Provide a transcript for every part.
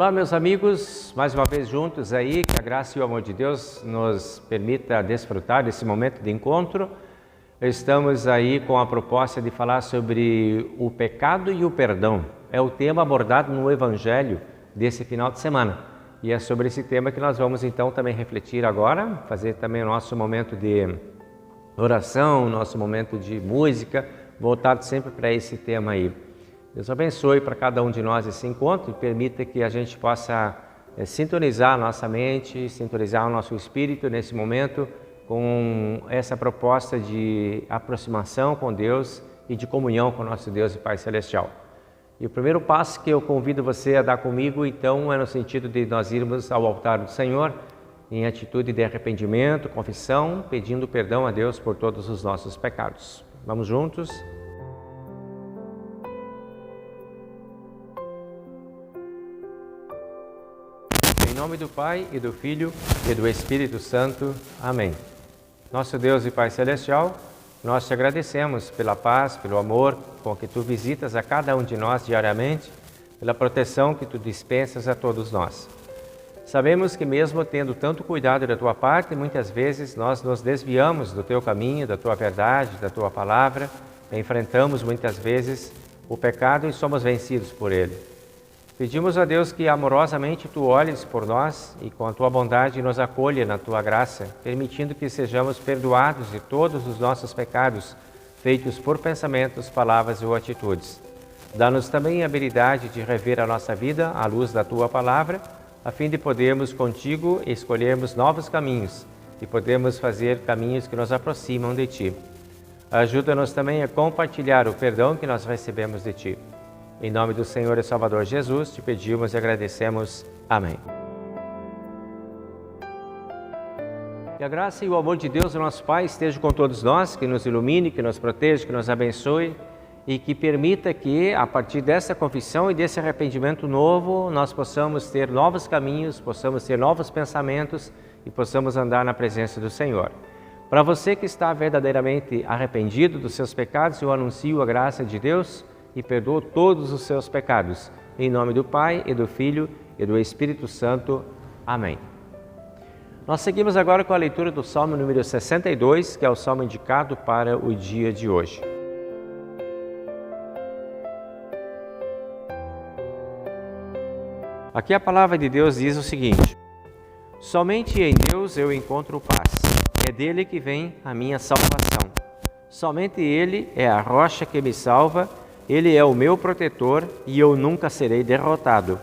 Olá, meus amigos, mais uma vez juntos aí, que a graça e o amor de Deus nos permita desfrutar desse momento de encontro. Estamos aí com a proposta de falar sobre o pecado e o perdão. É o tema abordado no Evangelho desse final de semana. E é sobre esse tema que nós vamos então também refletir agora, fazer também o nosso momento de oração, nosso momento de música, voltado sempre para esse tema aí. Deus abençoe para cada um de nós esse encontro e permita que a gente possa sintonizar a nossa mente, sintonizar o nosso espírito nesse momento com essa proposta de aproximação com Deus e de comunhão com o nosso Deus e Pai Celestial. E o primeiro passo que eu convido você a dar comigo, então, é no sentido de nós irmos ao altar do Senhor em atitude de arrependimento, confissão, pedindo perdão a Deus por todos os nossos pecados. Vamos juntos? Em nome do Pai, e do Filho, e do Espírito Santo. Amém. Nosso Deus e Pai Celestial, nós te agradecemos pela paz, pelo amor com que Tu visitas a cada um de nós diariamente, pela proteção que Tu dispensas a todos nós. Sabemos que mesmo tendo tanto cuidado da Tua parte, muitas vezes nós nos desviamos do Teu caminho, da Tua verdade, da Tua palavra, enfrentamos muitas vezes o pecado e somos vencidos por ele. Pedimos a Deus que amorosamente Tu olhes por nós e com a Tua bondade nos acolha na Tua graça, permitindo que sejamos perdoados de todos os nossos pecados, feitos por pensamentos, palavras ou atitudes. Dá-nos também a habilidade de rever a nossa vida à luz da Tua palavra, a fim de podermos contigo escolhermos novos caminhos e podermos fazer caminhos que nos aproximam de Ti. Ajuda-nos também a compartilhar o perdão que nós recebemos de Ti. Em nome do Senhor e Salvador Jesus, te pedimos e agradecemos. Amém. Que a graça e o amor de Deus, o nosso Pai, esteja com todos nós, que nos ilumine, que nos proteja, que nos abençoe e que permita que, a partir dessa confissão e desse arrependimento novo, nós possamos ter novos caminhos, possamos ter novos pensamentos e possamos andar na presença do Senhor. Para você que está verdadeiramente arrependido dos seus pecados, eu anuncio a graça de Deus e perdoa todos os seus pecados. Em nome do Pai, e do Filho, e do Espírito Santo. Amém. Nós seguimos agora com a leitura do Salmo número 62, que é o salmo indicado para o dia de hoje. Aqui a palavra de Deus diz o seguinte: somente em Deus eu encontro paz, é dele que vem a minha salvação. Somente Ele é a rocha que me salva. Ele é o meu protetor e eu nunca serei derrotado.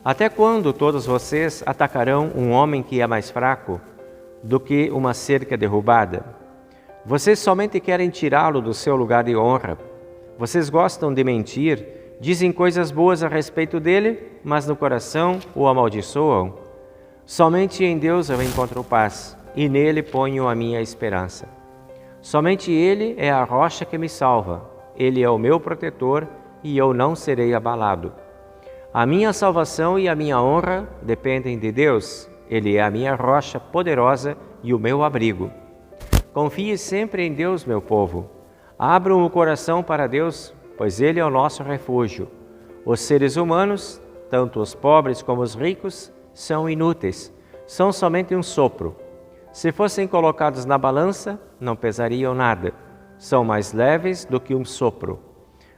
Até quando todos vocês atacarão um homem que é mais fraco do que uma cerca derrubada? Vocês somente querem tirá-lo do seu lugar de honra. Vocês gostam de mentir, dizem coisas boas a respeito dele, mas no coração o amaldiçoam. Somente em Deus eu encontro paz e nele ponho a minha esperança. Somente Ele é a rocha que me salva. Ele é o meu protetor e eu não serei abalado. A minha salvação e a minha honra dependem de Deus. Ele é a minha rocha poderosa e o meu abrigo. Confie sempre em Deus, meu povo. Abram o coração para Deus, pois Ele é o nosso refúgio. Os seres humanos, tanto os pobres como os ricos, são inúteis. São somente um sopro. Se fossem colocados na balança, não pesariam nada. São mais leves do que um sopro.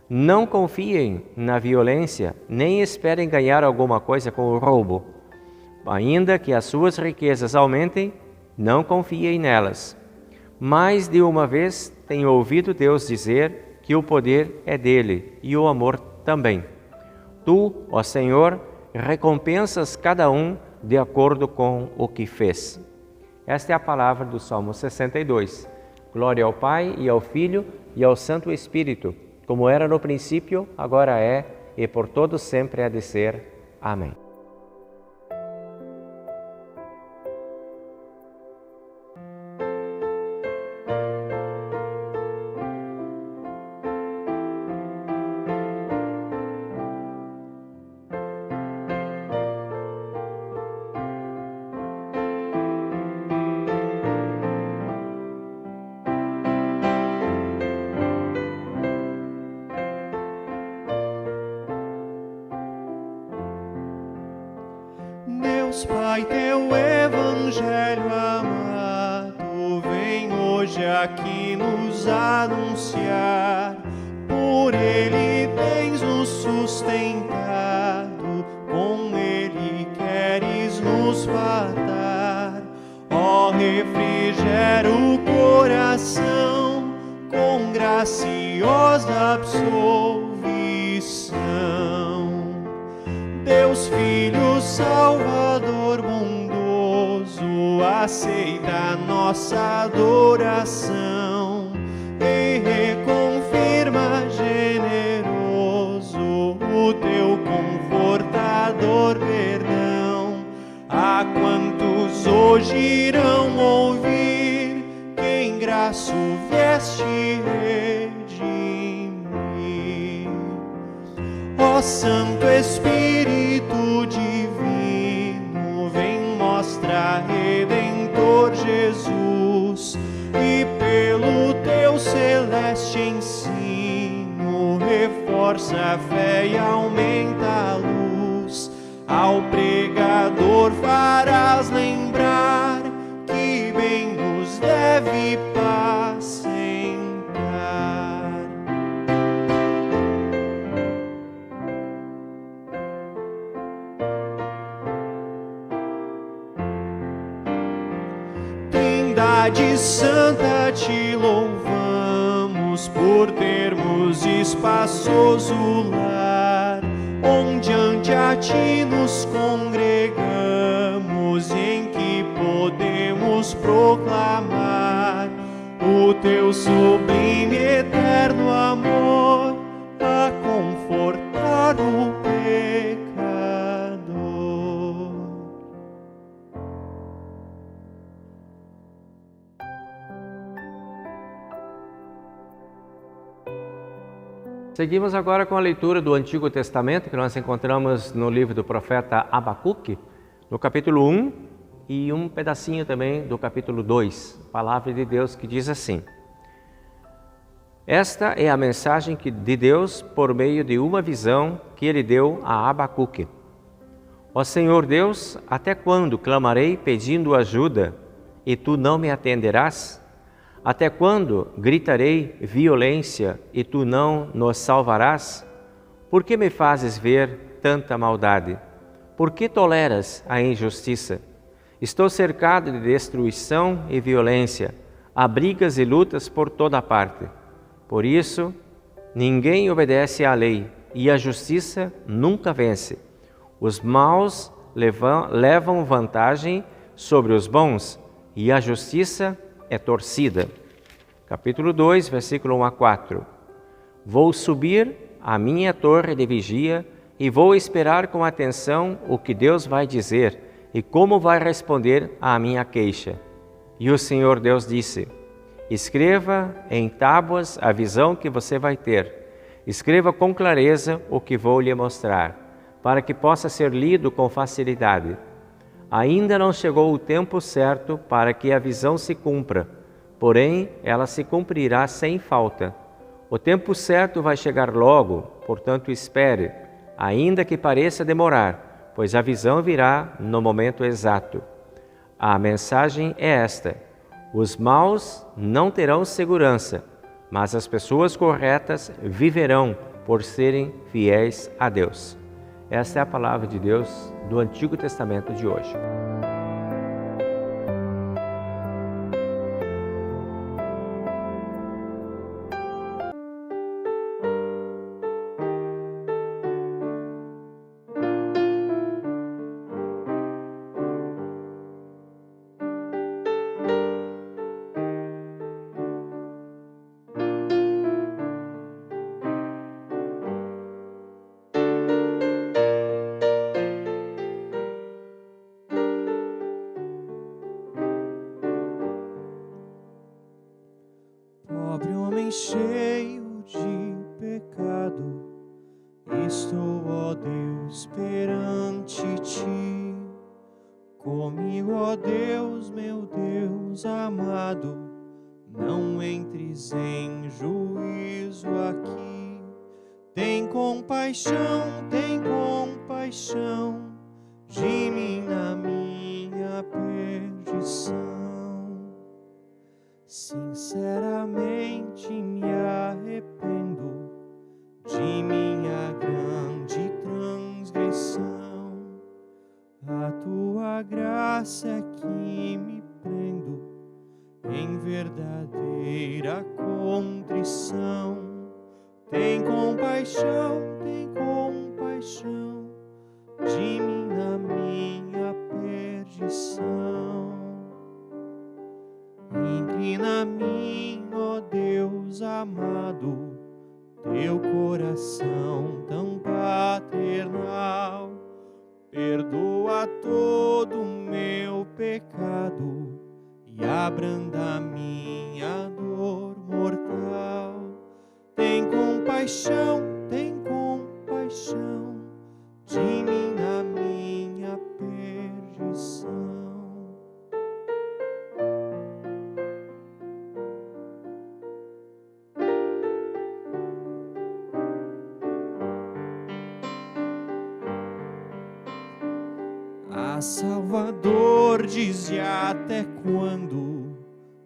Não confiem na violência, nem esperem ganhar alguma coisa com o roubo. Ainda que as suas riquezas aumentem, não confiem nelas. Mais de uma vez tenho ouvido Deus dizer que o poder é dele e o amor também. Tu, ó Senhor, recompensas cada um de acordo com o que fez. Esta é a palavra do Salmo 62. Glória ao Pai, e ao Filho, e ao Santo Espírito, como era no princípio, agora é, e por todos sempre há de ser. Amém. Pai, teu evangelho amado vem hoje aqui nos anunciar. Por ele tens nos sustentado, com ele queres nos fartar. Ó, refrigera o coração com graciosa absolvição. Deus Filho Salvador bondoso, aceita nossa adoração e reconfirma generoso o teu confortador perdão. A quantos hoje irão ouvir que em graça o vieste redimir. Ó Santo Espírito Divino, vem mostra Redentor Jesus, e pelo teu celeste ensino reforça a fé e aumenta a luz. Ao pregador farás lembrar que bem nos deve pacentar. Trindade Santa, te louvamos por termos espaçoso lar, onde ante a ti nos congregamos e em que podemos proclamar o teu sublime eterno amor a confortar o pecador. Seguimos agora com a leitura do Antigo Testamento, que nós encontramos no livro do profeta Abacuque, no capítulo 1 e um pedacinho também do capítulo 2, palavra de Deus que diz assim: Esta é a mensagem de Deus por meio de uma visão que ele deu a Abacuque. Ó Senhor Deus, até quando clamarei pedindo ajuda e tu não me atenderás? Até quando gritarei violência e tu não nos salvarás? Por que me fazes ver tanta maldade? Por que toleras a injustiça? Estou cercado de destruição e violência, há brigas e lutas por toda parte. Por isso, ninguém obedece à lei e a justiça nunca vence. Os maus levam vantagem sobre os bons e a justiça é torcida. Capítulo 2, versículo 1 a 4. Vou subir à minha torre de vigia e vou esperar com atenção o que Deus vai dizer e como vai responder à minha queixa. E o Senhor Deus disse: Escreva em tábuas a visão que você vai ter. Escreva com clareza o que vou lhe mostrar, para que possa ser lido com facilidade. Ainda não chegou o tempo certo para que a visão se cumpra, porém ela se cumprirá sem falta. O tempo certo vai chegar logo, portanto espere, ainda que pareça demorar, pois a visão virá no momento exato. A mensagem é esta: os maus não terão segurança, mas as pessoas corretas viverão por serem fiéis a Deus. Esta é a palavra de Deus do Antigo Testamento de hoje. Pobre homem cheio de pecado, estou, ó Deus, perante ti. Comigo, ó Deus, meu Deus amado, não entres em juízo aqui. Tem compaixão de mim na minha perdição. Sinceramente me arrependo de minha grande transgressão. A tua graça é que me prendo em verdadeira contrição. Tem compaixão de mim na minha perdição. Inclina a mim, ó Deus amado, teu coração tão paternal. Perdoa todo o meu pecado e abranda minha dor mortal. Tem compaixão de mim na minha perdição. Ah, Salvador, dize até quando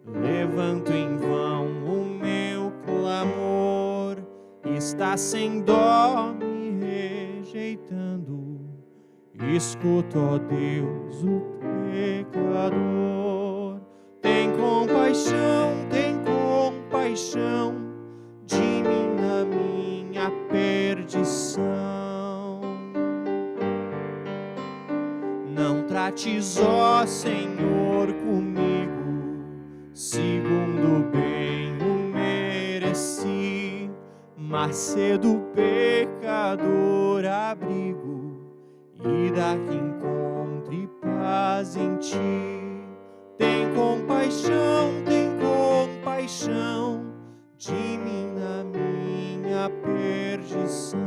levanto em vão o meu clamor. Está sem dó me rejeitando. Escuta, ó Deus, o pecador. Tem compaixão de mim na minha perdição. Não trates, ó Senhor, comigo segundo bem o mereci, mas cedo pecador abrigo e daqui encontre paz em ti. Tem compaixão de mim na minha perdição.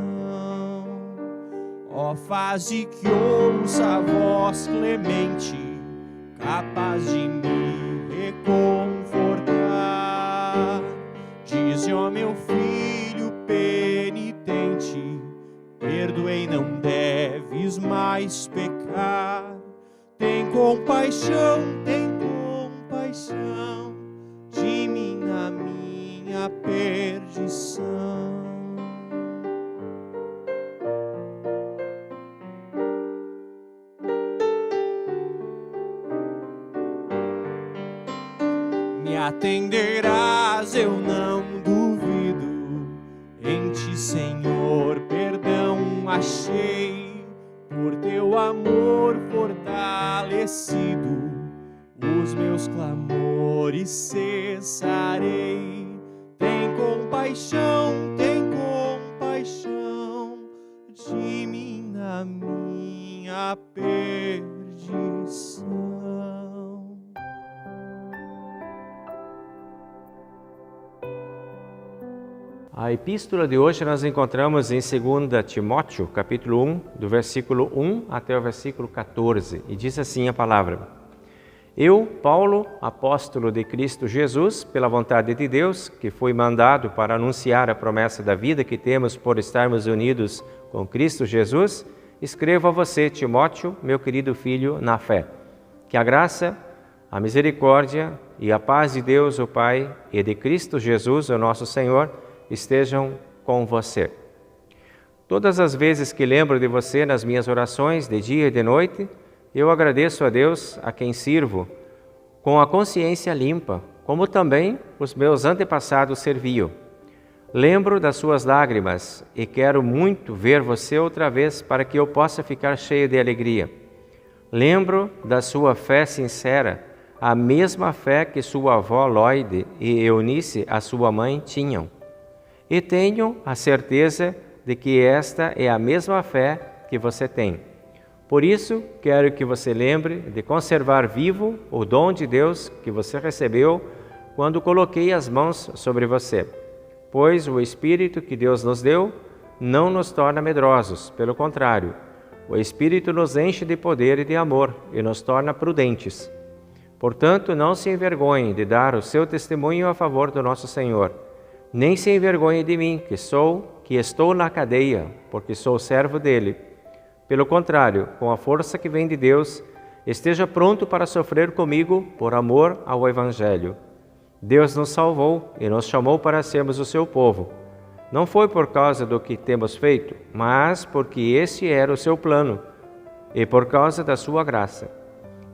Ó, faze que ouça a voz clemente, capaz de me reconfortar. Dize, ó meu filho penitente, perdoei, não deves mais pecar. Tem compaixão de mim na minha perdição. Me atenderás, eu não duvido. Em ti, Senhor, perdão achei. Por teu amor fortalecido, os meus clamores cessarei. Tem compaixão de mim na minha perdição. A epístola de hoje nós encontramos em 2 Timóteo, capítulo 1, do versículo 1 até o versículo 14, e diz assim a palavra: Eu, Paulo, apóstolo de Cristo Jesus, pela vontade de Deus, que fui mandado para anunciar a promessa da vida que temos por estarmos unidos com Cristo Jesus, escrevo a você, Timóteo, meu querido filho, na fé. Que a graça, a misericórdia e a paz de Deus, o Pai, e de Cristo Jesus, o nosso Senhor, estejam com você. Todas as vezes que lembro de você nas minhas orações, de dia e de noite, eu agradeço a Deus, a quem sirvo, com a consciência limpa, como também os meus antepassados serviam. Lembro das suas lágrimas e quero muito ver você outra vez para que eu possa ficar cheio de alegria. Lembro da sua fé sincera, a mesma fé que sua avó Lloyd e Eunice, a sua mãe, tinham. E tenho a certeza de que esta é a mesma fé que você tem. Por isso, quero que você lembre de conservar vivo o dom de Deus que você recebeu quando coloquei as mãos sobre você. Pois o Espírito que Deus nos deu não nos torna medrosos, pelo contrário, o Espírito nos enche de poder e de amor e nos torna prudentes. Portanto, não se envergonhe de dar o seu testemunho a favor do nosso Senhor. Nem se envergonhe de mim, que estou na cadeia, porque sou servo dele. Pelo contrário, com a força que vem de Deus, esteja pronto para sofrer comigo por amor ao Evangelho. Deus nos salvou e nos chamou para sermos o seu povo. Não foi por causa do que temos feito, mas porque esse era o seu plano e por causa da sua graça.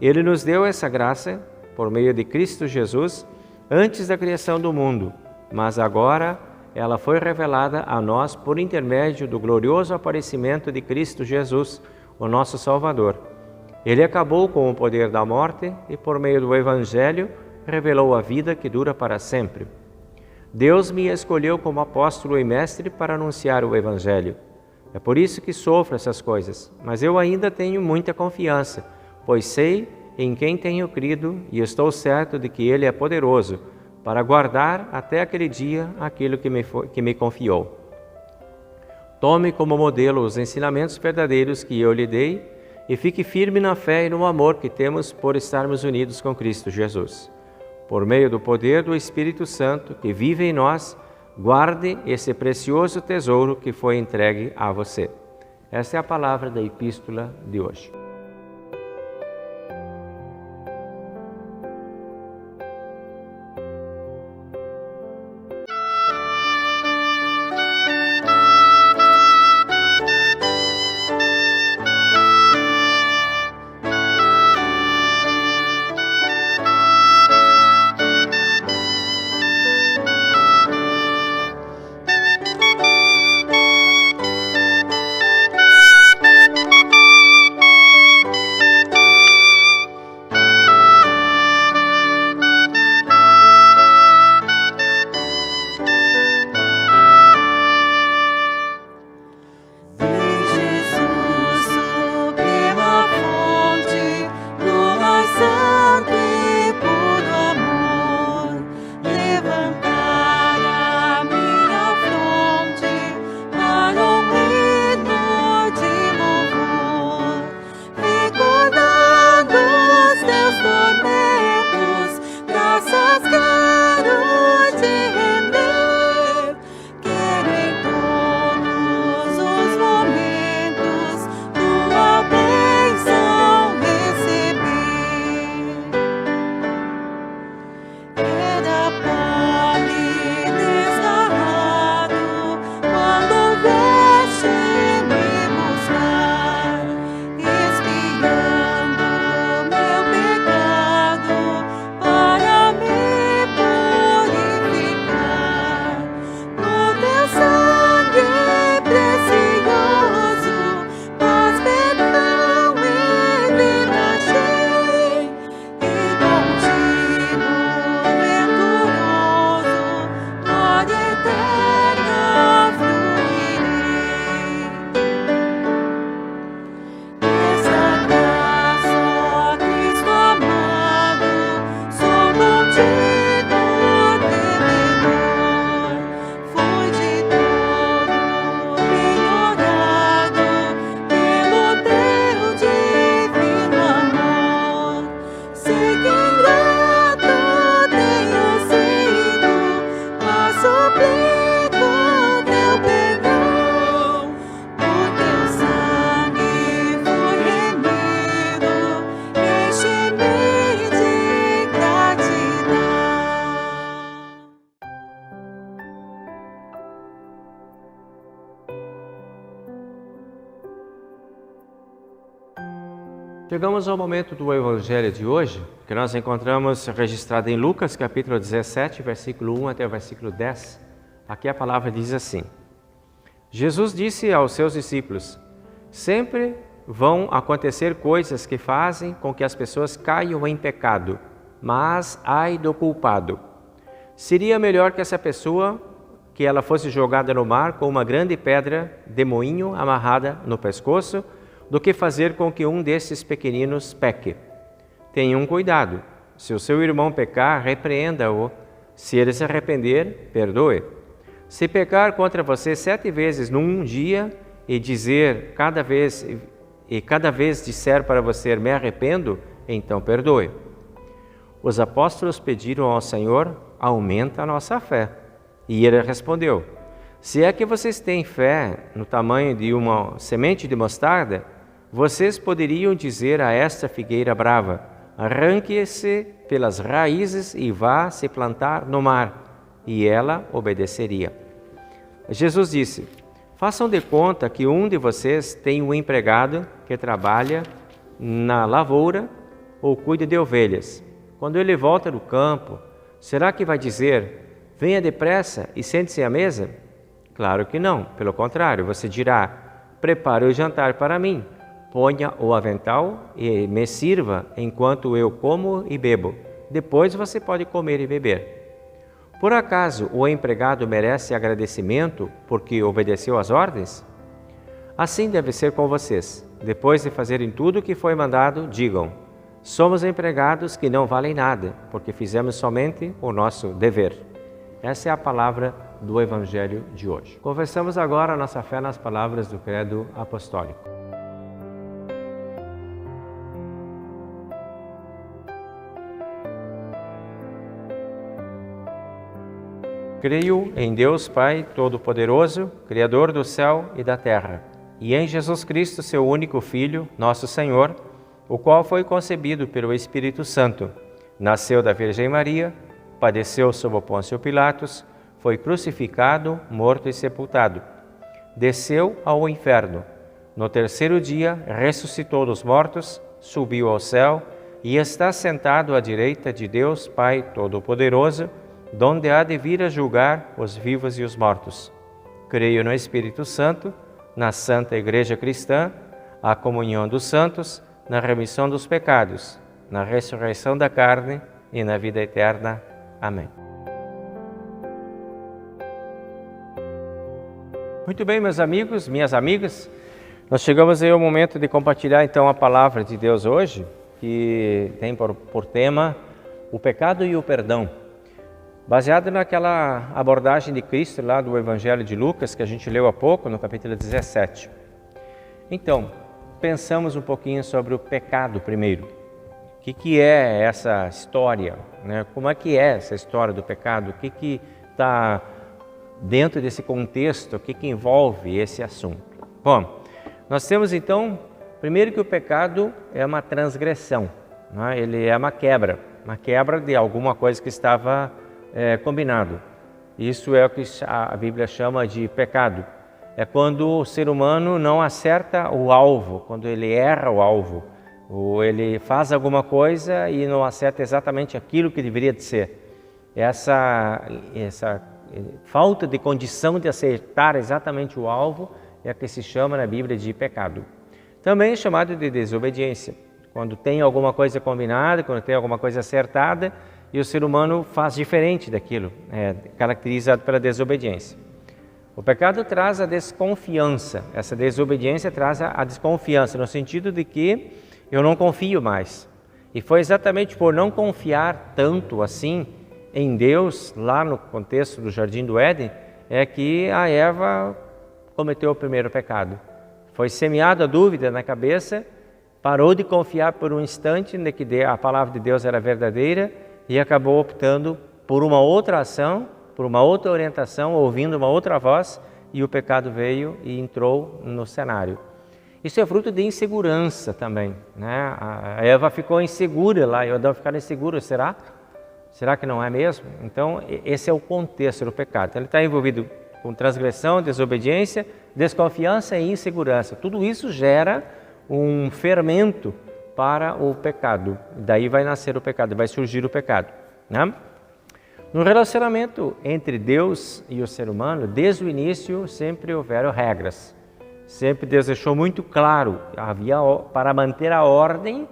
Ele nos deu essa graça por meio de Cristo Jesus antes da criação do mundo, mas agora ela foi revelada a nós por intermédio do glorioso aparecimento de Cristo Jesus, o nosso Salvador. Ele acabou com o poder da morte e, por meio do Evangelho, revelou a vida que dura para sempre. Deus me escolheu como apóstolo e mestre para anunciar o Evangelho. É por isso que sofro essas coisas, mas eu ainda tenho muita confiança, pois sei em quem tenho crido e estou certo de que Ele é poderoso para guardar até aquele dia aquilo que me confiou. Tome como modelo os ensinamentos verdadeiros que eu lhe dei e fique firme na fé e no amor que temos por estarmos unidos com Cristo Jesus. Por meio do poder do Espírito Santo que vive em nós, guarde esse precioso tesouro que foi entregue a você. Essa é a palavra da epístola de hoje. Chegamos ao momento do Evangelho de hoje, que nós encontramos registrado em Lucas, capítulo 17, versículo 1 até o versículo 10. Aqui a palavra diz assim: Jesus disse aos seus discípulos: sempre vão acontecer coisas que fazem com que as pessoas caiam em pecado, mas ai do culpado. Seria melhor que essa pessoa, que ela fosse jogada no mar com uma grande pedra de moinho amarrada no pescoço, do que fazer com que um desses pequeninos peque. Tenham cuidado. Se o seu irmão pecar, repreenda-o. Se ele se arrepender, perdoe. Se pecar contra você 7 vezes num dia e cada vez disser para você, me arrependo, então perdoe. Os apóstolos pediram ao Senhor: aumenta a nossa fé. E ele respondeu: se é que vocês têm fé no tamanho de uma semente de mostarda, Vocês poderiam dizer a esta figueira brava: arranque-se pelas raízes e vá se plantar no mar, e ela obedeceria. Jesus disse: façam de conta que um de vocês tem um empregado que trabalha na lavoura ou cuida de ovelhas. Quando ele volta do campo, será que vai dizer: venha depressa e sente-se à mesa? Claro que não. Pelo contrário, você dirá: prepare o jantar para mim, ponha o avental e me sirva enquanto eu como e bebo. Depois você pode comer e beber. Por acaso o empregado merece agradecimento porque obedeceu às ordens? Assim deve ser com vocês. Depois de fazerem tudo o que foi mandado, digam: somos empregados que não valem nada, porque fizemos somente o nosso dever. Essa é a palavra do Evangelho de hoje. Confessamos agora a nossa fé nas palavras do Credo Apostólico. Creio em Deus Pai Todo-Poderoso, Criador do céu e da terra, e em Jesus Cristo, seu único Filho, nosso Senhor, o qual foi concebido pelo Espírito Santo, nasceu da Virgem Maria, padeceu sob Pôncio Pilatos, foi crucificado, morto e sepultado. Desceu ao inferno. No terceiro dia, ressuscitou dos mortos, subiu ao céu e está sentado à direita de Deus Pai Todo-Poderoso, donde há de vir a julgar os vivos e os mortos. Creio no Espírito Santo, na Santa Igreja Cristã, a comunhão dos santos, na remissão dos pecados, na ressurreição da carne e na vida eterna. Amém. Muito bem, meus amigos, minhas amigas, nós chegamos aí ao momento de compartilhar então a palavra de Deus hoje, que tem por tema o pecado e o perdão. Baseado naquela abordagem de Cristo lá do Evangelho de Lucas, que a gente leu há pouco, no capítulo 17. Então, pensamos um pouquinho sobre o pecado primeiro. O que é essa história? Né? Como é que é essa história do pecado? O que está dentro desse contexto? O que envolve esse assunto? Bom, nós temos então, primeiro que o pecado é uma transgressão. Né? Ele é uma quebra de alguma coisa que estava combinado. Isso é o que a Bíblia chama de pecado. É quando o ser humano não acerta o alvo, quando ele erra o alvo, ou ele faz alguma coisa e não acerta exatamente aquilo que deveria de ser. Essa falta de condição de acertar exatamente o alvo é a que se chama na Bíblia de pecado. Também é chamado de desobediência. Quando tem alguma coisa combinada, quando tem alguma coisa acertada, e o ser humano faz diferente daquilo, caracterizado pela desobediência. O pecado traz a desconfiança, essa desobediência traz a desconfiança, no sentido de que eu não confio mais. E foi exatamente por não confiar tanto assim em Deus, lá no contexto do Jardim do Éden, é que a Eva cometeu o primeiro pecado. Foi semeada a dúvida na cabeça, parou de confiar por um instante de que a palavra de Deus era verdadeira, e acabou optando por uma outra ação, por uma outra orientação, ouvindo uma outra voz, e o pecado veio e entrou no cenário. Isso é fruto de insegurança também, né? A Eva ficou insegura lá, e o Adão ficou inseguro, será? Será que não é mesmo? Então, esse é o contexto do pecado. Então, ele está envolvido com transgressão, desobediência, desconfiança e insegurança. Tudo isso gera um fermento para o pecado. Daí vai nascer o pecado, vai surgir o pecado. Né? No relacionamento entre Deus e o ser humano, desde o início sempre houveram regras. Sempre Deus deixou muito claro, para manter a ordem,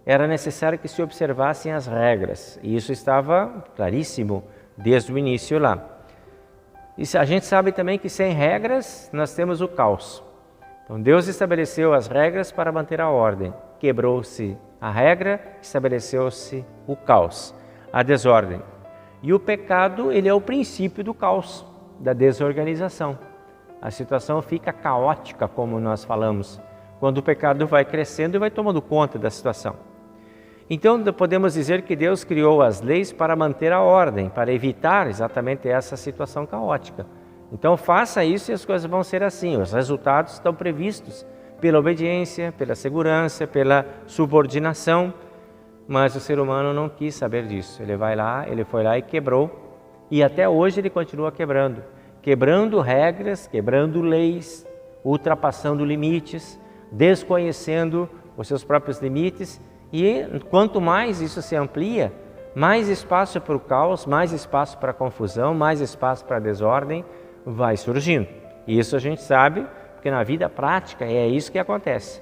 era necessário que se observassem as regras. E isso estava claríssimo desde o início lá. E a gente sabe também que sem regras nós temos o caos. Então Deus estabeleceu as regras para manter a ordem. Quebrou-se a regra, estabeleceu-se o caos, a desordem. E o pecado, ele é o princípio do caos, da desorganização. A situação fica caótica, como nós falamos, quando o pecado vai crescendo e vai tomando conta da situação. Então, podemos dizer que Deus criou as leis para manter a ordem, para evitar exatamente essa situação caótica. Então, faça isso e as coisas vão ser assim, os resultados estão previstos pela obediência, pela segurança, pela subordinação, mas o ser humano não quis saber disso. Ele foi lá e quebrou, e até hoje ele continua quebrando regras, quebrando leis, ultrapassando limites, desconhecendo os seus próprios limites, e quanto mais isso se amplia, mais espaço para o caos, mais espaço para a confusão, mais espaço para a desordem vai surgindo. E isso a gente sabe, porque na vida prática é isso que acontece.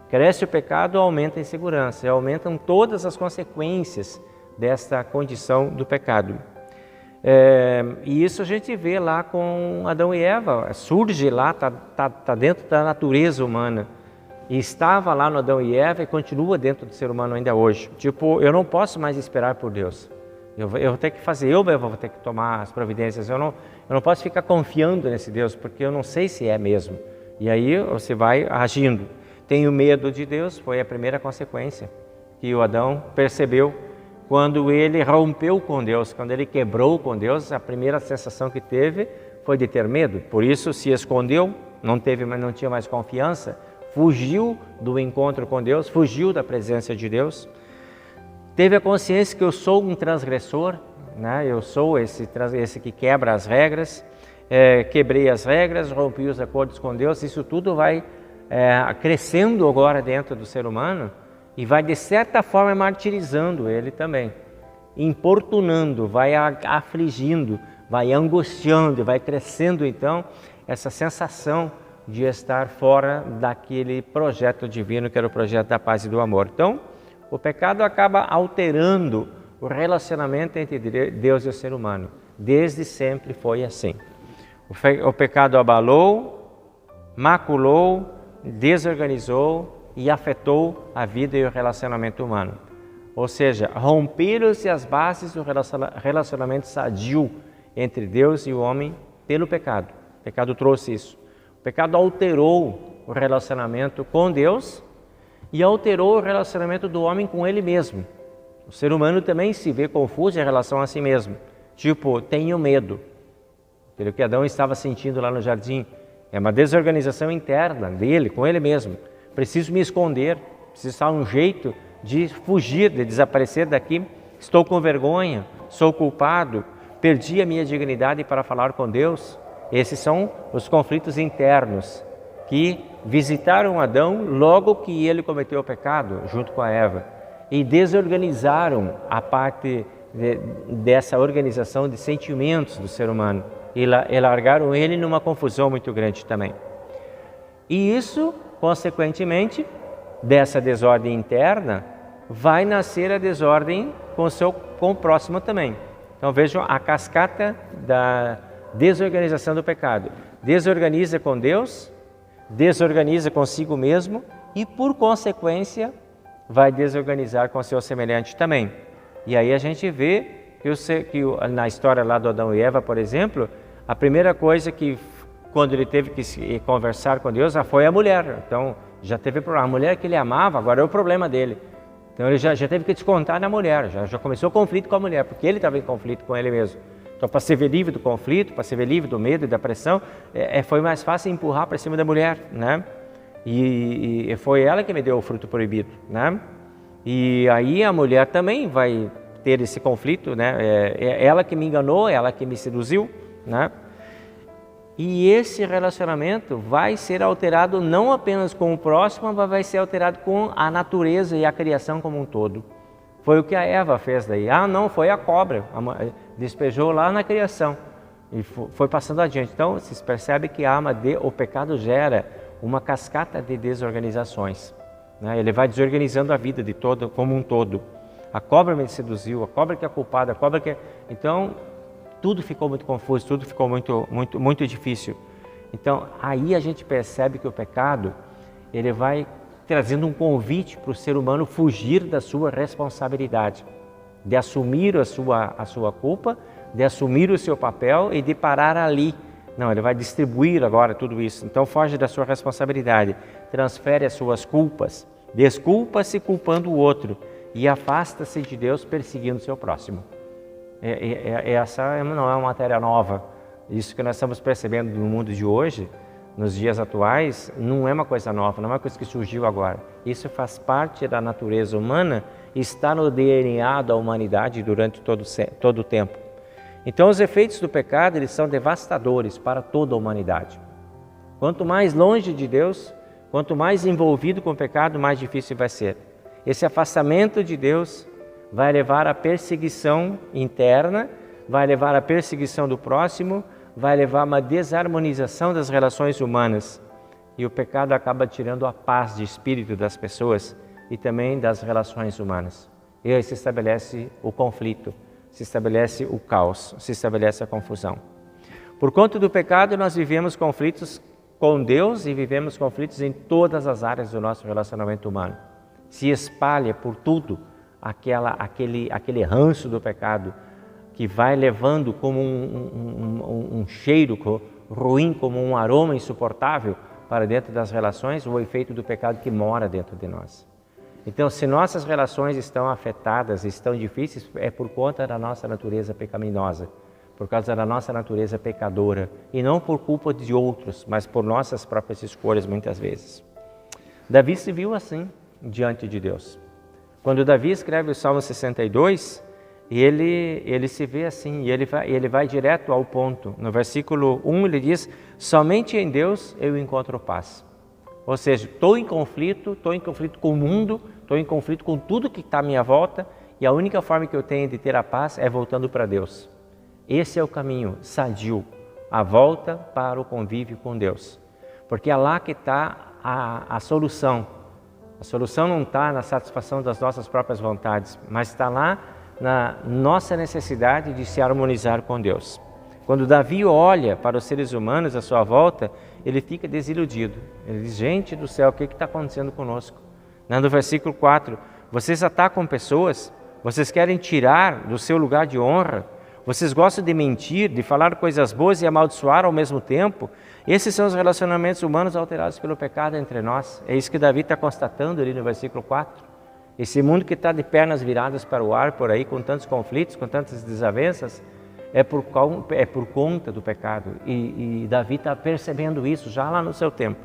Cresce o pecado, aumenta a insegurança, aumentam todas as consequências desta condição do pecado. E isso a gente vê lá com Adão e Eva, surge lá, tá dentro da natureza humana. E estava lá no Adão e Eva e continua dentro do ser humano ainda hoje. Tipo, eu não posso mais esperar por Deus. Eu vou ter que fazer, eu vou ter que tomar as providências. Eu não posso ficar confiando nesse Deus, porque eu não sei se é mesmo. E aí você vai agindo. Tenho medo de Deus, foi a primeira consequência que o Adão percebeu quando ele rompeu com Deus, quando ele quebrou com Deus. A primeira sensação que teve foi de ter medo. Por isso se escondeu, não tinha mais confiança, fugiu do encontro com Deus, fugiu da presença de Deus. Teve a consciência que eu sou um transgressor, né? Eu sou esse que quebra as regras, quebrei as regras, rompi os acordos com Deus. Isso tudo vai crescendo agora dentro do ser humano e vai de certa forma martirizando ele também, importunando, vai afligindo, vai angustiando, vai crescendo então essa sensação de estar fora daquele projeto divino que era o projeto da paz e do amor. Então, o pecado acaba alterando o relacionamento entre Deus e o ser humano. Desde sempre foi assim. O pecado abalou, maculou, desorganizou e afetou a vida e o relacionamento humano. Ou seja, romperam-se as bases do relacionamento sadio entre Deus e o homem pelo pecado. O pecado trouxe isso. O pecado alterou o relacionamento com Deus e alterou o relacionamento do homem com ele mesmo. O ser humano também se vê confuso em relação a si mesmo. Tipo, tenho medo. Pelo que Adão estava sentindo lá no jardim. É uma desorganização interna dele, com ele mesmo. Preciso me esconder, preciso dar um jeito de fugir, de desaparecer daqui. Estou com vergonha, sou culpado, perdi a minha dignidade para falar com Deus. Esses são os conflitos internos que visitaram Adão logo que ele cometeu o pecado, junto com a Eva, e desorganizaram a parte dessa organização de sentimentos do ser humano e largaram ele numa confusão muito grande também. E isso, consequentemente, dessa desordem interna, vai nascer a desordem com o próximo também. Então vejam a cascata da desorganização do pecado. Desorganiza com Deus, desorganiza consigo mesmo e, por consequência, vai desorganizar com seu semelhante também. E aí a gente vê que na história lá do Adão e Eva, por exemplo, a primeira coisa que, quando ele teve que conversar com Deus, foi a mulher. Então, já teve problema. A mulher que ele amava, agora é o problema dele. Então, ele já teve que descontar na mulher, já começou o conflito com a mulher, porque ele estava em conflito com ele mesmo. Então, para se ver livre do conflito, para se ver livre do medo e da pressão, foi mais fácil empurrar para cima da mulher, né? E foi ela que me deu o fruto proibido, né? E aí a mulher também vai ter esse conflito, né? É ela que me enganou, ela que me seduziu, né? E esse relacionamento vai ser alterado não apenas com o próximo, mas vai ser alterado com a natureza e a criação como um todo. Foi o que a Eva fez daí. Não, foi a cobra, despejou lá na criação e foi passando adiante. Então, vocês percebem que o pecado gera uma cascata de desorganizações, né? Ele vai desorganizando a vida de todo, como um todo. A cobra me seduziu, a cobra que é culpada, a cobra que é... Então, tudo ficou muito confuso, tudo ficou muito difícil. Então, aí a gente percebe que o pecado, ele vai trazendo um convite para o ser humano fugir da sua responsabilidade, de assumir a sua culpa, de assumir o seu papel e de parar ali. Não, ele vai distribuir agora tudo isso. Então, foge da sua responsabilidade, transfere as suas culpas, desculpa-se culpando o outro e afasta-se de Deus perseguindo o seu próximo. Essa não é uma matéria nova. Isso que nós estamos percebendo no mundo de hoje, nos dias atuais, não é uma coisa nova, não é uma coisa que surgiu agora. Isso faz parte da natureza humana, está no DNA da humanidade durante todo o tempo. Então, os efeitos do pecado, eles são devastadores para toda a humanidade. Quanto mais longe de Deus, quanto mais envolvido com o pecado, mais difícil vai ser. Esse afastamento de Deus vai levar à perseguição interna, vai levar à perseguição do próximo, vai levar a uma desarmonização das relações humanas. E o pecado acaba tirando a paz de espírito das pessoas e também das relações humanas. E aí se estabelece o conflito, se estabelece o caos, se estabelece a confusão. Por conta do pecado, nós vivemos conflitos com Deus e vivemos conflitos em todas as áreas do nosso relacionamento humano. Se espalha por tudo aquele ranço do pecado, que vai levando como um cheiro ruim, como um aroma insuportável para dentro das relações, o efeito do pecado que mora dentro de nós. Então, se nossas relações estão afetadas, estão difíceis, é por conta da nossa natureza pecaminosa, por causa da nossa natureza pecadora, e não por culpa de outros, mas por nossas próprias escolhas muitas vezes. Davi se viu assim diante de Deus. Quando Davi escreve o Salmo 62, ele se vê assim, e ele vai direto ao ponto. No versículo 1 ele diz: somente em Deus eu encontro paz. Ou seja, estou em conflito com o mundo, estou em conflito com tudo que está à minha volta, e a única forma que eu tenho de ter a paz é voltando para Deus. Esse é o caminho sadio, a volta para o convívio com Deus. Porque é lá que está a solução. A solução não está na satisfação das nossas próprias vontades, mas está lá na nossa necessidade de se harmonizar com Deus. Quando Davi olha para os seres humanos à sua volta, ele fica desiludido. Ele diz: gente do céu, o que está acontecendo conosco? No versículo 4, vocês atacam pessoas, vocês querem tirar do seu lugar de honra, vocês gostam de mentir, de falar coisas boas e amaldiçoar ao mesmo tempo. Esses são os relacionamentos humanos alterados pelo pecado entre nós. É isso que Davi está constatando ali no versículo 4. Esse mundo que está de pernas viradas para o ar por aí, com tantos conflitos, com tantas desavenças, é por conta do pecado. E Davi está percebendo isso já lá no seu tempo.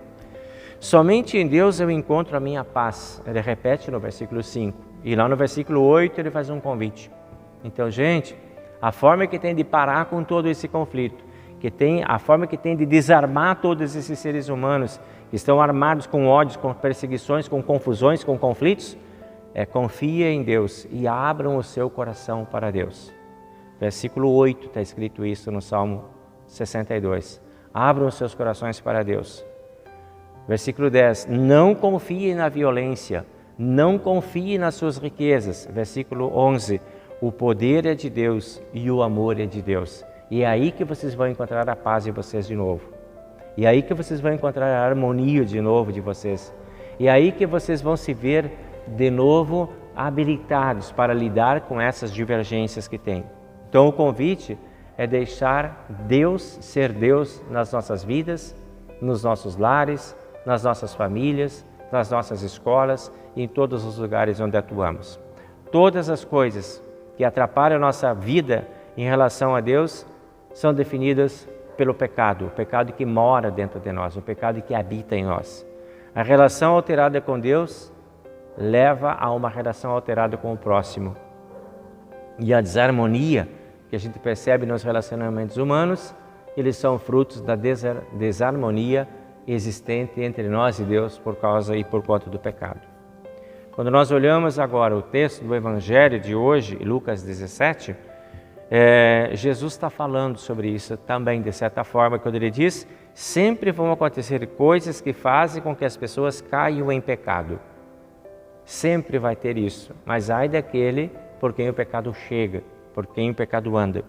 Somente em Deus eu encontro a minha paz. Ele repete no versículo 5. E lá no versículo 8 ele faz um convite. Então, gente, a forma que tem de parar com todo esse conflito, a forma que tem de desarmar todos esses seres humanos que estão armados com ódios, com perseguições, com confusões, com conflitos, confia em Deus e abram o seu coração para Deus. Versículo 8 está escrito isso no Salmo 62. Abram os seus corações para Deus. Versículo 10. Não confie na violência, não confie nas suas riquezas. Versículo 11. O poder é de Deus e o amor é de Deus. E é aí que vocês vão encontrar a paz de vocês de novo. E é aí que vocês vão encontrar a harmonia de novo de vocês. E é aí que vocês vão se ver de novo habilitados para lidar com essas divergências que têm. Então o convite é deixar Deus ser Deus nas nossas vidas, nos nossos lares, nas nossas famílias, nas nossas escolas e em todos os lugares onde atuamos. Todas as coisas que atrapalham a nossa vida em relação a Deus são definidas pelo pecado, o pecado que mora dentro de nós, o pecado que habita em nós. A relação alterada com Deus leva a uma relação alterada com o próximo. E a desarmonia que a gente percebe nos relacionamentos humanos, eles são frutos da desarmonia existente entre nós e Deus por causa e por conta do pecado. Quando nós olhamos agora o texto do Evangelho de hoje, Lucas 17, Jesus está falando sobre isso também, de certa forma, quando ele diz: sempre vão acontecer coisas que fazem com que as pessoas caiam em pecado. Sempre vai ter isso, mas ai daquele por quem o pecado chega, por quem o pecado anda.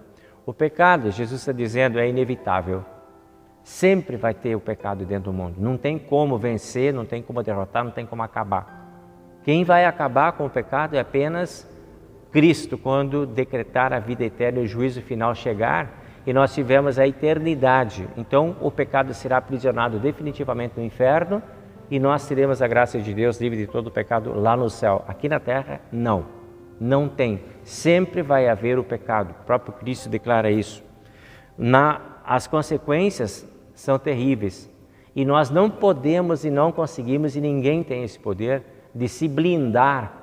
O pecado, Jesus está dizendo, é inevitável. Sempre vai ter o pecado dentro do mundo. Não tem como vencer, não tem como derrotar, não tem como acabar. Quem vai acabar com o pecado é apenas Cristo, quando decretar a vida eterna e o juízo final chegar e nós tivermos a eternidade. Então o pecado será aprisionado definitivamente no inferno e nós teremos a graça de Deus livre de todo o pecado lá no céu. Aqui na terra, não tem. Sempre vai haver o pecado. O próprio Cristo declara isso. As consequências são terríveis. E nós não podemos e não conseguimos, e ninguém tem esse poder, de se blindar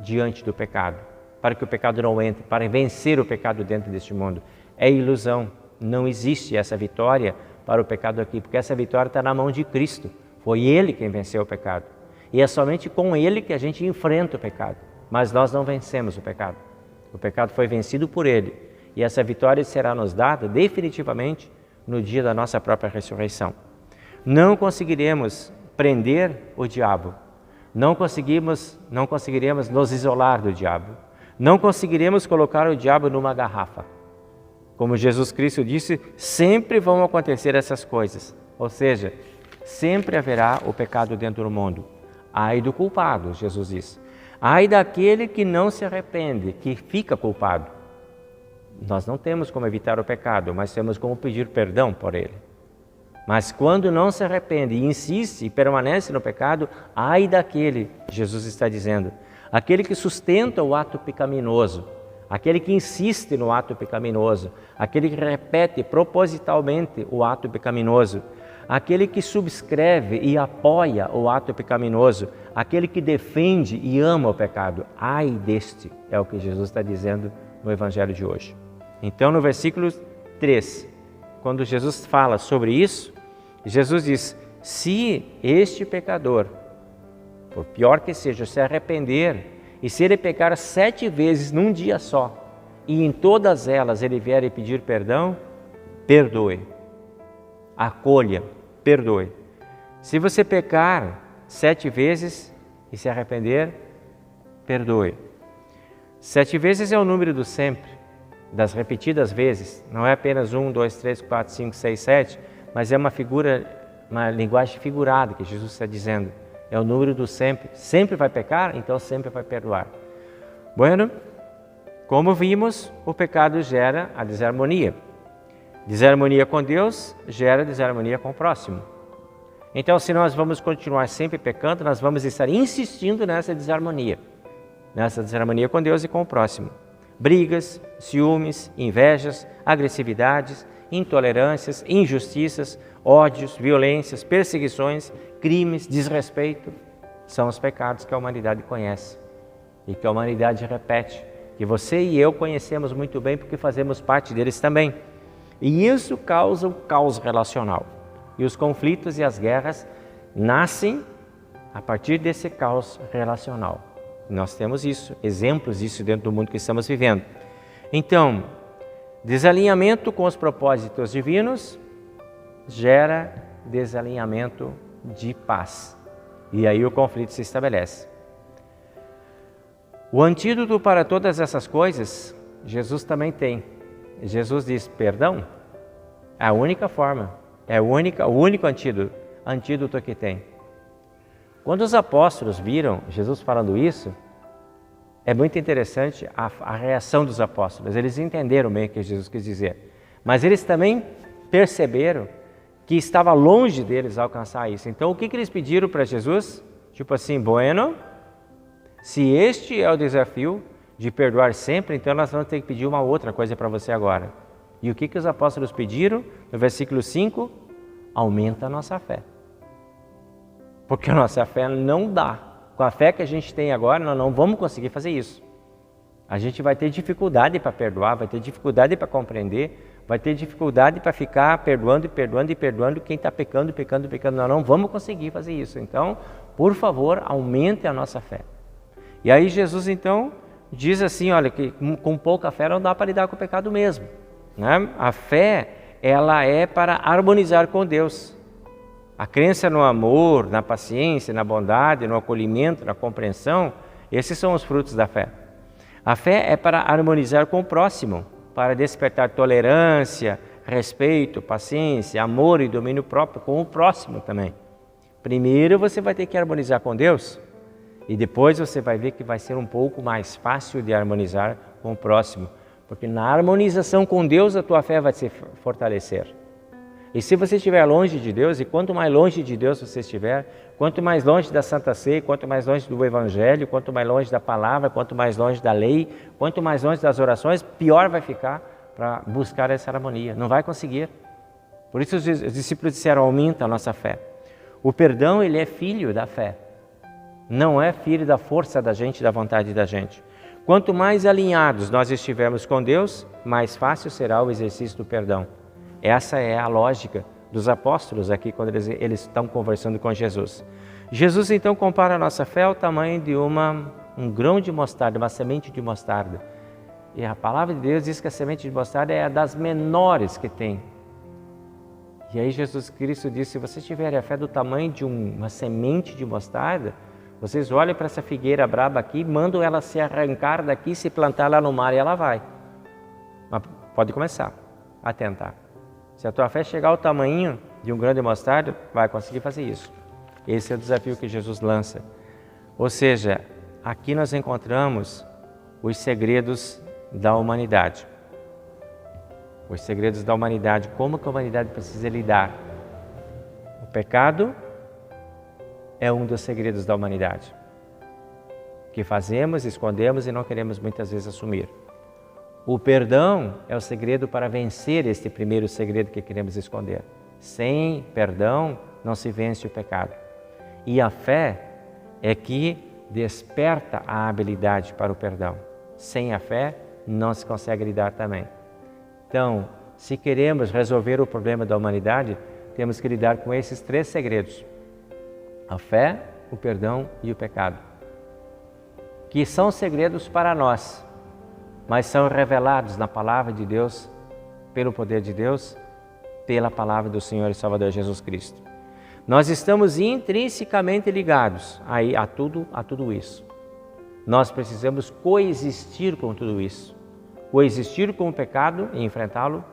diante do pecado, para que o pecado não entre, para vencer o pecado dentro deste mundo. É ilusão, não existe essa vitória para o pecado aqui, porque essa vitória está na mão de Cristo. Foi Ele quem venceu o pecado. E é somente com Ele que a gente enfrenta o pecado. Mas nós não vencemos o pecado. O pecado foi vencido por Ele. E essa vitória será nos dada definitivamente no dia da nossa própria ressurreição. Não conseguiremos prender o diabo. Não conseguiremos nos isolar do diabo. Não conseguiremos colocar o diabo numa garrafa. Como Jesus Cristo disse, sempre vão acontecer essas coisas. Ou seja, sempre haverá o pecado dentro do mundo. Ai do culpado, Jesus disse. Ai daquele que não se arrepende, que fica culpado. Nós não temos como evitar o pecado, mas temos como pedir perdão por ele. Mas quando não se arrepende e insiste e permanece no pecado, ai daquele, Jesus está dizendo, aquele que sustenta o ato pecaminoso, aquele que insiste no ato pecaminoso, aquele que repete propositalmente o ato pecaminoso, aquele que subscreve e apoia o ato pecaminoso, aquele que defende e ama o pecado. Ai deste, é o que Jesus está dizendo no Evangelho de hoje. Então, no versículo 3, quando Jesus fala sobre isso, Jesus diz, se este pecador, por pior que seja, se arrepender, e se ele pecar 7 vezes num dia só, e em todas elas ele vier e pedir perdão, perdoe. Acolha, perdoe. Se você pecar 7 vezes e se arrepender, perdoe. 7 vezes é o número do sempre, das repetidas vezes. Não é apenas 1, 2, 3, 4, 5, 6, 7, mas é uma linguagem figurada que Jesus está dizendo. É o número do sempre. Sempre vai pecar, então sempre vai perdoar. Bueno, como vimos, o pecado gera a desarmonia. Desarmonia com Deus gera desarmonia com o próximo. Então, se nós vamos continuar sempre pecando, nós vamos estar insistindo nessa desarmonia com Deus e com o próximo. Brigas, ciúmes, invejas, agressividades, intolerâncias, injustiças, ódios, violências, perseguições, crimes, desrespeito, são os pecados que a humanidade conhece e que a humanidade repete, que você e eu conhecemos muito bem porque fazemos parte deles também. E isso causa o caos relacional. E os conflitos e as guerras nascem a partir desse caos relacional. Nós temos isso, exemplos disso dentro do mundo que estamos vivendo. Então, desalinhamento com os propósitos divinos gera desalinhamento de paz. E aí o conflito se estabelece. O antídoto para todas essas coisas, Jesus também tem. Jesus diz, perdão é a única forma, é o único antídoto que tem. Quando os apóstolos viram Jesus falando isso, é muito interessante a reação dos apóstolos. Eles entenderam bem o que Jesus quis dizer, mas eles também perceberam que estava longe deles alcançar isso. Então, o que eles pediram para Jesus? Tipo assim, bueno, se este é o desafio de perdoar sempre, então nós vamos ter que pedir uma outra coisa para você agora. E o que os apóstolos pediram? No versículo 5, aumenta a nossa fé. Porque a nossa fé não dá. Com a fé que a gente tem agora, nós não vamos conseguir fazer isso. A gente vai ter dificuldade para perdoar, vai ter dificuldade para compreender, vai ter dificuldade para ficar perdoando quem está pecando. Nós não vamos conseguir fazer isso. Então, por favor, aumente a nossa fé. E aí Jesus, então, diz assim, olha, que com pouca fé não dá para lidar com o pecado mesmo. Né? A fé, ela é para harmonizar com Deus. A crença no amor, na paciência, na bondade, no acolhimento, na compreensão, esses são os frutos da fé. A fé é para harmonizar com o próximo, para despertar tolerância, respeito, paciência, amor e domínio próprio com o próximo também. Primeiro você vai ter que harmonizar com Deus e depois você vai ver que vai ser um pouco mais fácil de harmonizar com o próximo, porque na harmonização com Deus a tua fé vai se fortalecer. E se você estiver longe de Deus, e quanto mais longe de Deus você estiver, quanto mais longe da Santa Ceia, quanto mais longe do Evangelho, quanto mais longe da palavra, quanto mais longe da lei, quanto mais longe das orações, pior vai ficar para buscar essa harmonia. Não vai conseguir. Por isso os discípulos disseram, aumenta a nossa fé. O perdão, ele é filho da fé. Não é filho da força da gente, da vontade da gente. Quanto mais alinhados nós estivermos com Deus, mais fácil será o exercício do perdão. Essa é a lógica dos apóstolos aqui, quando eles estão conversando com Jesus. Jesus, então, compara a nossa fé ao tamanho de um grão de mostarda, uma semente de mostarda. E a palavra de Deus diz que a semente de mostarda é a das menores que tem. E aí Jesus Cristo disse, se vocês tiverem a fé do tamanho de uma semente de mostarda, vocês olhem para essa figueira braba aqui, mandam ela se arrancar daqui, se plantar lá no mar e ela vai. Mas pode começar a tentar. Se a tua fé chegar ao tamanho de um grão de mostarda, vai conseguir fazer isso. Esse é o desafio que Jesus lança. Ou seja, aqui nós encontramos os segredos da humanidade. Os segredos da humanidade, como que a humanidade precisa lidar. O pecado é um dos segredos da humanidade, que fazemos, escondemos e não queremos muitas vezes assumir. O perdão é o segredo para vencer este primeiro segredo que queremos esconder. Sem perdão não se vence o pecado. E a fé é que desperta a habilidade para o perdão. Sem a fé não se consegue lidar também. Então, se queremos resolver o problema da humanidade, temos que lidar com esses 3 segredos. A fé, o perdão e o pecado. Que são segredos para nós, mas são revelados na palavra de Deus, pelo poder de Deus, pela palavra do Senhor e Salvador Jesus Cristo. Nós estamos intrinsecamente ligados a tudo isso. Nós precisamos coexistir com tudo isso. Coexistir com o pecado e enfrentá-lo,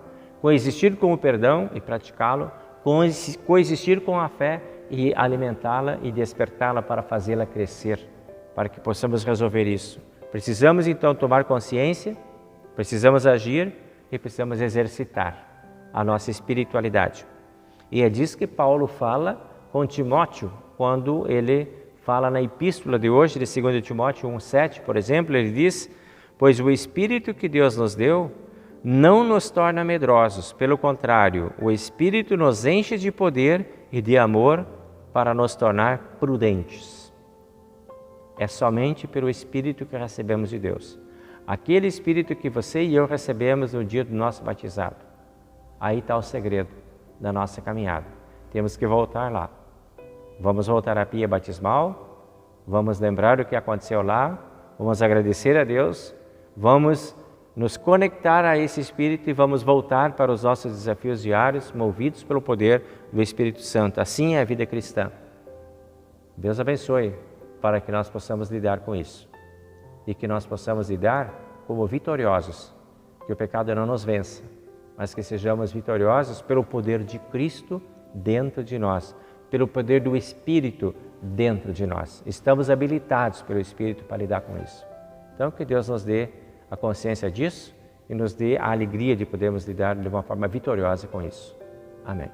coexistir com o perdão e praticá-lo, coexistir com a fé e alimentá-la e despertá-la para fazê-la crescer, para que possamos resolver isso. Precisamos então tomar consciência, precisamos agir e precisamos exercitar a nossa espiritualidade. E é disso que Paulo fala com Timóteo, quando ele fala na epístola de hoje, de 2 Timóteo 1,7, por exemplo, ele diz: pois o Espírito que Deus nos deu não nos torna medrosos, pelo contrário, o Espírito nos enche de poder e de amor para nos tornar prudentes. É somente pelo Espírito que recebemos de Deus. Aquele Espírito que você e eu recebemos no dia do nosso batizado. Aí está o segredo da nossa caminhada. Temos que voltar lá. Vamos voltar à pia batismal, vamos lembrar o que aconteceu lá, vamos agradecer a Deus, vamos nos conectar a esse Espírito e vamos voltar para os nossos desafios diários, movidos pelo poder do Espírito Santo. Assim é a vida cristã. Deus abençoe para que nós possamos lidar com isso e que nós possamos lidar como vitoriosos, que o pecado não nos vença, mas que sejamos vitoriosos pelo poder de Cristo dentro de nós, pelo poder do Espírito dentro de nós. Estamos habilitados pelo Espírito para lidar com isso. Então, que Deus nos dê a consciência disso e nos dê a alegria de podermos lidar de uma forma vitoriosa com isso. Amém.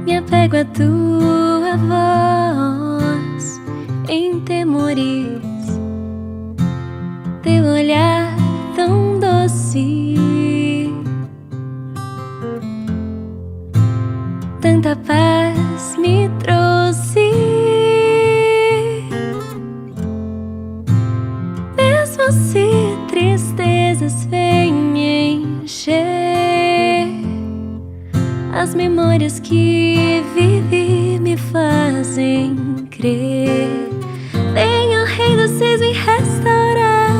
Me apego à tua voz em temores, teu olhar tão doce, tanta paz me trouxe. Mesmo se tristezas vêm me encher, as memórias que vivi me fazem crer. Venha, Rei dos Seis, me restaurar.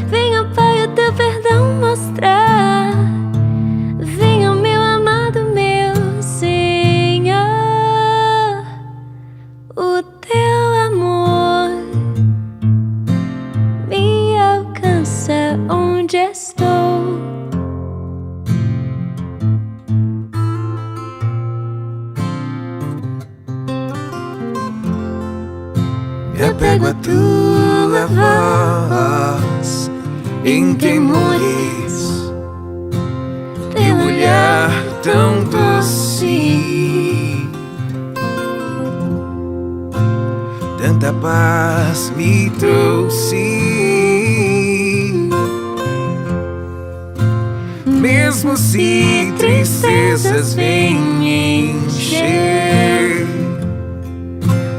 Venha, Pai, o teu perdão mostrar. Venha, meu amado, meu Senhor. O teu amor me alcança onde estou. Me apego à tua voz em temores, teu olhar tão doce, tanta paz me trouxe. Mesmo se tristezas vêm encher,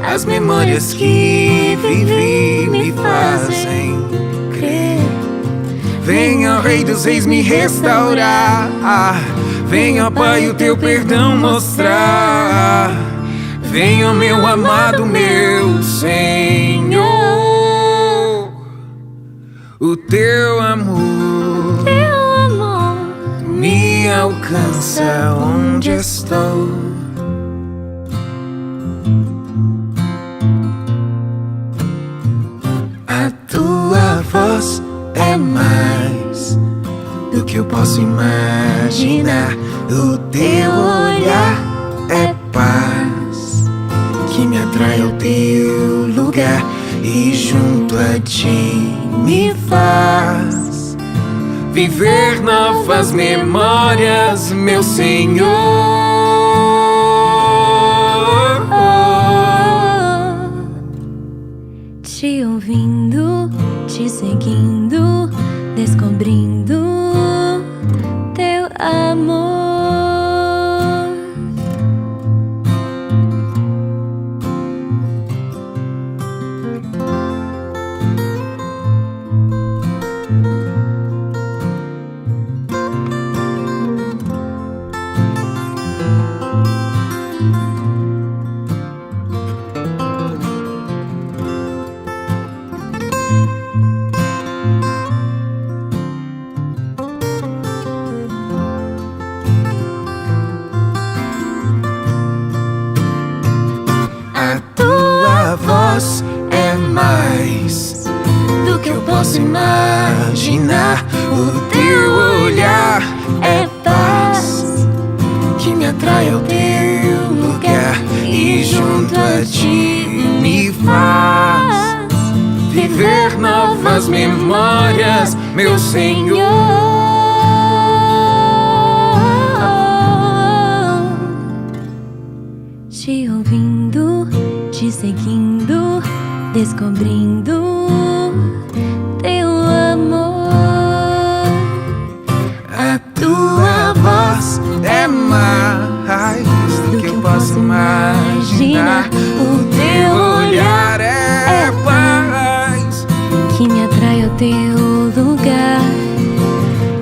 as memórias que vivi me fazem crer. Venha, Rei dos Reis, me restaurar. Venha, Pai, o teu perdão mostrar. Venha, meu amado, meu Senhor. O teu amor me alcança onde estou. A tua voz é mais do que eu posso imaginar. O teu olhar é paz que me atrai ao teu lugar e junto a ti me faz viver novas memórias, meu Senhor. Te ouvindo, te seguindo, descobrindo teu amor. É mais do que eu posso imaginar. O teu olhar é paz que me atrai ao teu lugar e junto a ti me faz viver novas memórias, meu Senhor. Te ouvindo, te seguindo, descobrindo teu amor. A tua voz é mais do que eu posso imaginar. O teu olhar é paz que me atrai ao teu lugar.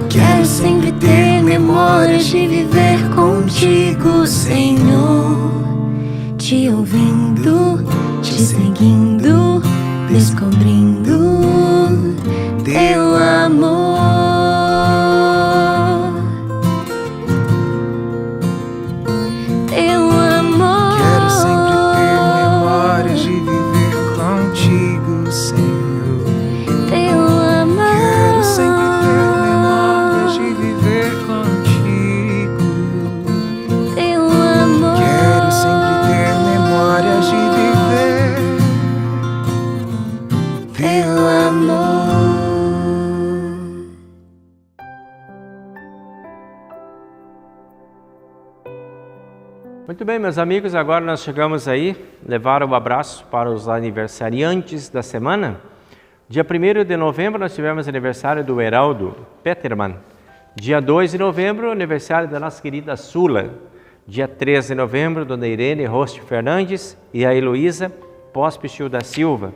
Quero sempre ter memórias de viver contigo, Senhor. Te ouvindo, te seguindo, descobrindo teu amor. Teu amor. Quero sempre ter memórias de viver contigo, Senhor. Teu amor. Quero sempre ter memórias de viver contigo. Teu amor. Quero sempre ter memórias de viver teu amor. Muito bem, meus amigos, agora nós chegamos aí, levar um abraço para os aniversariantes da semana. Dia 1º de novembro nós tivemos aniversário do Heraldo Peterman. Dia 2 de novembro, aniversário da nossa querida Sula. Dia 3 de novembro, Dona Irene Roste Fernandes e a Heloísa Pospichil da Silva.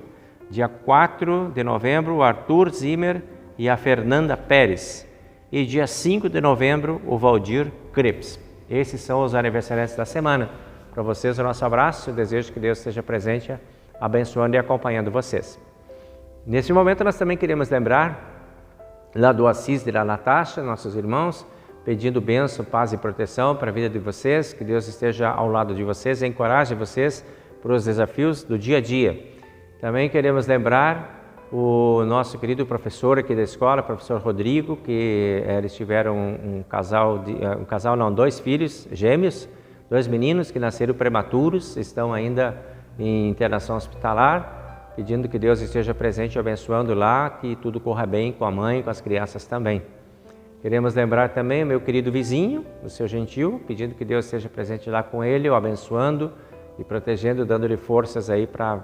Dia 4 de novembro, o Arthur Zimmer e a Fernanda Pérez. E dia 5 de novembro, o Valdir Krebs. Esses são os aniversariantes da semana. Para vocês, o nosso abraço. Eu desejo que Deus esteja presente, abençoando e acompanhando vocês. Neste momento, nós também queremos lembrar lá do Assis de la Natasha, nossos irmãos, pedindo bênção, paz e proteção para a vida de vocês, que Deus esteja ao lado de vocês e encoraje vocês para os desafios do dia a dia. Também queremos lembrar o nosso querido professor aqui da escola, professor Rodrigo, que eles tiveram dois filhos gêmeos, 2 meninos que nasceram prematuros, estão ainda em internação hospitalar, pedindo que Deus esteja presente, abençoando lá, que tudo corra bem com a mãe e com as crianças também. Queremos lembrar também o meu querido vizinho, o seu Gentil, pedindo que Deus esteja presente lá com ele, o abençoando e protegendo, dando-lhe forças aí para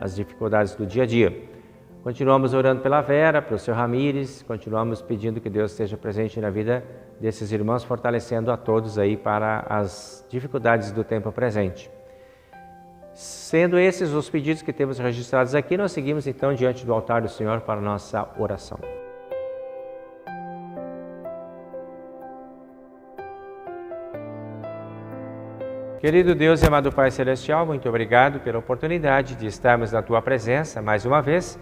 as dificuldades do dia a dia. Continuamos orando pela Vera, pelo Sr. Ramires, continuamos pedindo que Deus esteja presente na vida desses irmãos, fortalecendo a todos aí para as dificuldades do tempo presente. Sendo esses os pedidos que temos registrados aqui, nós seguimos então diante do altar do Senhor para a nossa oração. Querido Deus e amado Pai Celestial, muito obrigado pela oportunidade de estarmos na Tua presença mais uma vez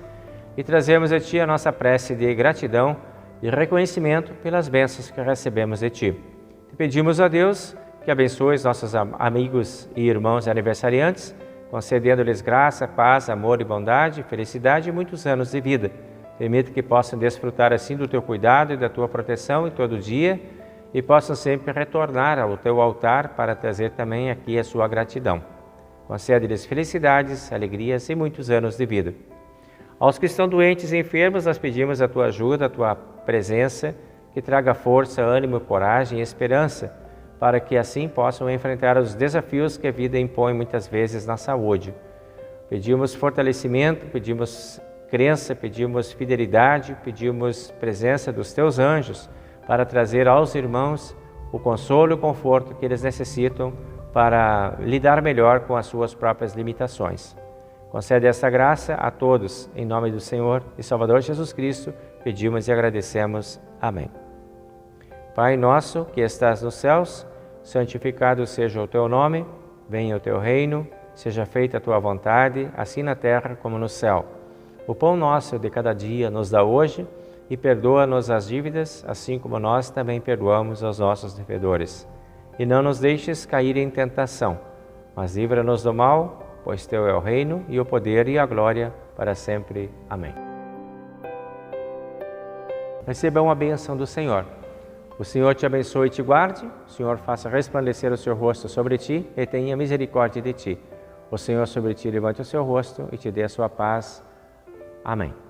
e trazermos a Ti a nossa prece de gratidão e reconhecimento pelas bênçãos que recebemos de Ti. Te pedimos a Deus que abençoe os nossos amigos e irmãos aniversariantes, concedendo-lhes graça, paz, amor e bondade, felicidade e muitos anos de vida. Permita que possam desfrutar assim do Teu cuidado e da Tua proteção em todo dia e possam sempre retornar ao Teu altar para trazer também aqui a sua gratidão. Concede-lhes felicidades, alegrias e muitos anos de vida. Aos que estão doentes e enfermos, nós pedimos a Tua ajuda, a Tua presença, que traga força, ânimo, coragem e esperança, para que assim possam enfrentar os desafios que a vida impõe muitas vezes na saúde. Pedimos fortalecimento, pedimos crença, pedimos fidelidade, pedimos presença dos Teus anjos para trazer aos irmãos o consolo e o conforto que eles necessitam para lidar melhor com as suas próprias limitações. Concede essa graça a todos, em nome do Senhor e Salvador Jesus Cristo, pedimos e agradecemos. Amém. Pai nosso que estás nos céus, santificado seja o Teu nome, venha o Teu reino, seja feita a Tua vontade, assim na terra como no céu. O pão nosso de cada dia nos dá hoje e perdoa-nos as dívidas, assim como nós também perdoamos aos nossos devedores. E não nos deixes cair em tentação, mas livra-nos do mal, pois Teu é o reino e o poder e a glória para sempre. Amém. Recebam a bênção do Senhor. O Senhor te abençoe e te guarde, o Senhor faça resplandecer o seu rosto sobre ti e tenha misericórdia de ti. O Senhor sobre ti levante o seu rosto e te dê a sua paz. Amém.